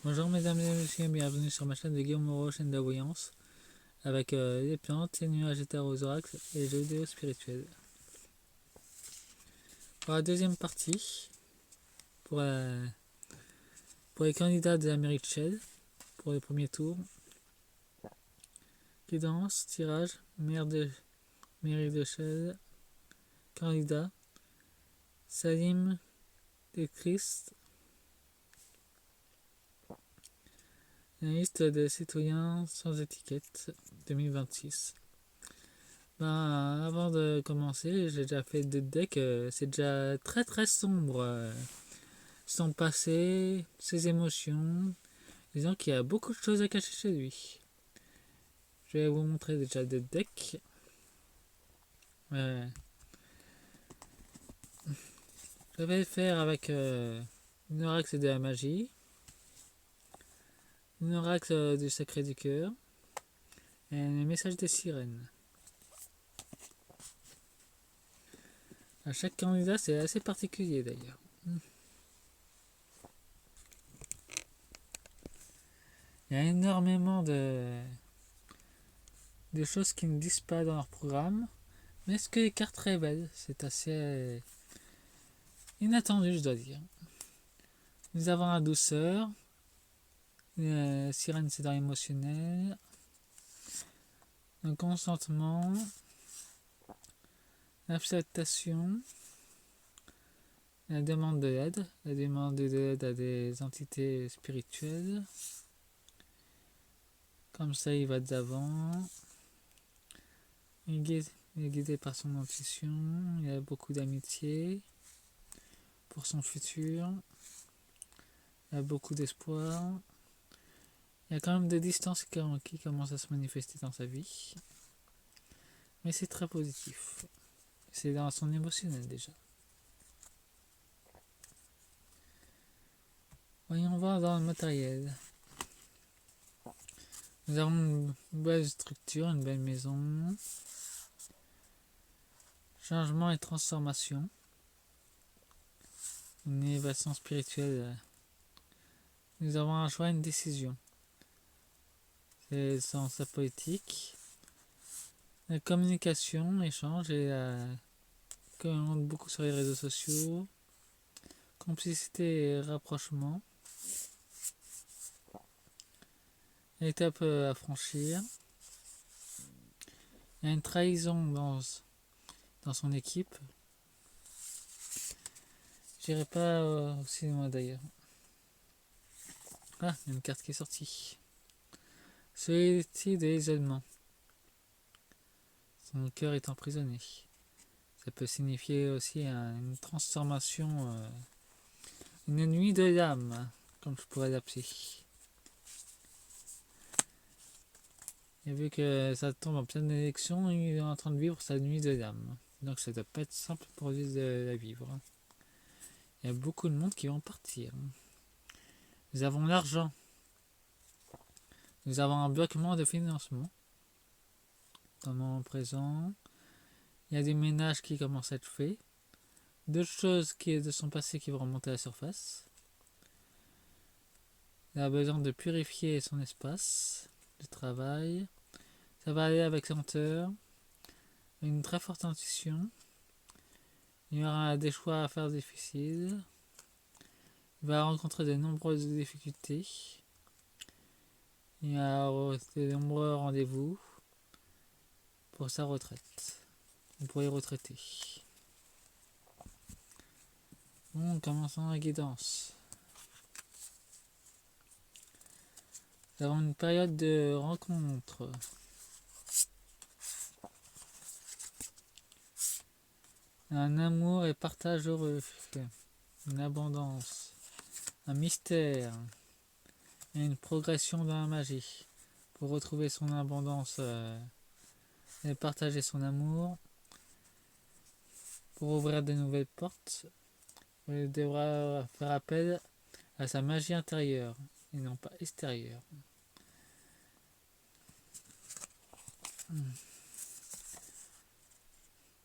Bonjour mesdames et messieurs, bienvenue sur ma chaîne de Guillaume Moreau, chaîne de voyance, avec les plantes, les nuages et aux oracles et les jeux vidéo spirituels. Pour la deuxième partie, pour, pour les candidats de la mairie de Shell, pour le premier tour, guidance, tirage, mairie de Shell, candidat, Salim de Christ, la liste des citoyens sans étiquette 2026. Avant de commencer, j'ai déjà fait deux decks, c'est déjà très sombre. Son passé, ses émotions, disons qu'il y a beaucoup de choses à cacher chez lui. Je vais vous montrer déjà deux decks. Je vais le faire avec une oracle de la magie, une oracle du sacré du cœur et un message des sirènes. À chaque candidat, c'est assez particulier d'ailleurs. Il y a énormément de choses qui ne disent pas dans leur programme, mais ce que les cartes révèlent, c'est assez inattendu, je dois dire. Nous avons la douceur, sirène c'est dans l'émotionnel, le consentement, l'acceptation, la demande de l'aide, à des entités spirituelles. Comme ça, il va d'avant. Il est guidé par son intuition. Il a beaucoup d'amitié pour son futur. Il a beaucoup d'espoir. Il y a quand même des distances qui commencent à se manifester dans sa vie. Mais c'est très positif. C'est dans son émotionnel déjà. Voyons voir dans le matériel. Nous avons une belle structure, une belle maison. Changement et transformation. Une élévation spirituelle. Nous avons un choix et une décision. C'est dans sa politique. La communication, échange et communique beaucoup sur les réseaux sociaux. Complicité et rapprochement. Étape à franchir. Il y a une trahison dans son équipe. J'irai pas aussi loin d'ailleurs. Ah, il y a une carte qui est sortie. Solitude et isolement. Son cœur est emprisonné. Ça peut signifier aussi une transformation, une nuit de l'âme, comme je pourrais l'appeler. Et vu que ça tombe en pleine élection, il est en train de vivre sa nuit de l'âme. Donc ça doit pas être simple pour lui de la vivre. Il y a beaucoup de monde qui vont partir. Nous avons l'argent. Nous avons un bloquement de financement. Dans le moment présent, il y a des ménages qui commencent à être faits. D'autres choses de son passé qui vont remonter à la surface. Il a besoin de purifier son espace de travail. Ça va aller avec lenteur, une très forte intuition. Il y aura des choix à faire difficiles. Il va rencontrer de nombreuses difficultés. Il y a de nombreux rendez-vous pour sa retraite. Pour les retraités. Bon, commençons la guidance. Nous avons une période de rencontre. Un amour et partage heureux. Une abondance. Un mystère. Et une progression dans la magie. Pour retrouver son abondance et partager son amour. Pour ouvrir de nouvelles portes, il devra faire appel à sa magie intérieure et non pas extérieure.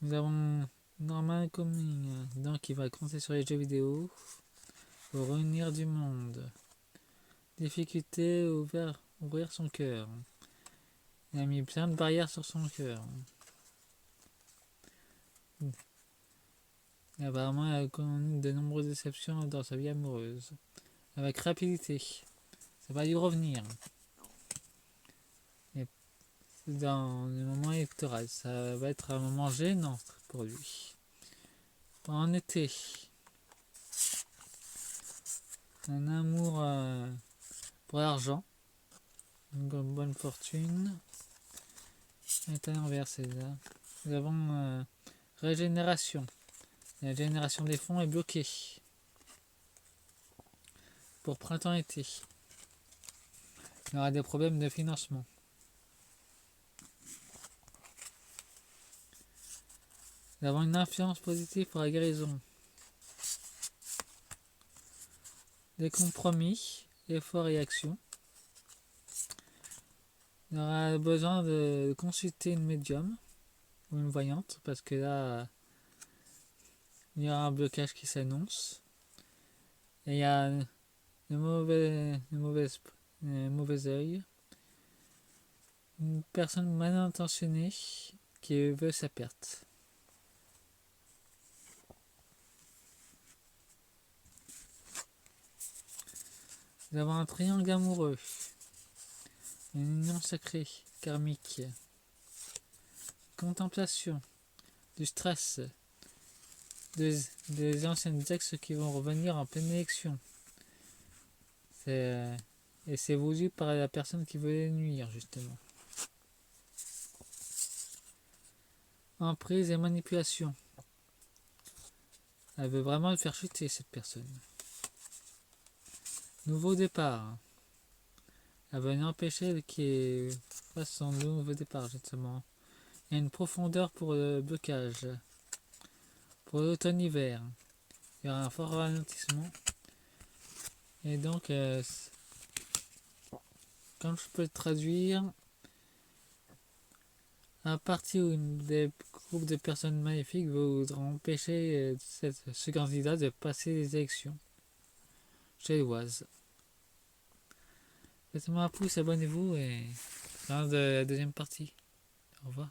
Nous avons Norman Coming, donc il va compter sur les jeux vidéo pour réunir du monde. difficulté à ouvrir son cœur. Il a mis plein de barrières sur son cœur. Et apparemment, il a connu de nombreuses déceptions dans sa vie amoureuse. Avec rapidité. Ça va lui revenir. Et dans le moment électoral, ça va être un moment gênant pour lui. En été, un amour pour l'argent, une bonne fortune, est inversé là. Nous avons régénération. La génération des fonds est bloquée pour printemps-été. Il y aura des problèmes de financement. Nous avons une influence positive pour la guérison. Des compromis, efforts et actions. Il aura besoin de consulter une médium ou une voyante parce que là, il y aura un blocage qui s'annonce. Et il y a le mauvais œil. Une personne mal intentionnée qui veut sa perte. Nous avons un triangle amoureux. Une union sacrée, karmique. Contemplation. Du stress. Des anciennes ex qui vont revenir en pleine élection. Et c'est voulu par la personne qui veut les nuire, justement. Emprise et manipulation. Elle veut vraiment le faire chuter, cette personne. Nouveau départ. Elle veut l'empêcher qu'il fasse son nouveau départ, justement. Il y a une profondeur pour le blocage. Pour l'automne-hiver, il y aura un fort ralentissement. Et donc, comme je peux le traduire, à partir où des groupes de personnes maléfiques voudront empêcher ce candidat de passer les élections chez l'Oise. Faites-moi un pouce, abonnez-vous et dans la deuxième partie. Au revoir.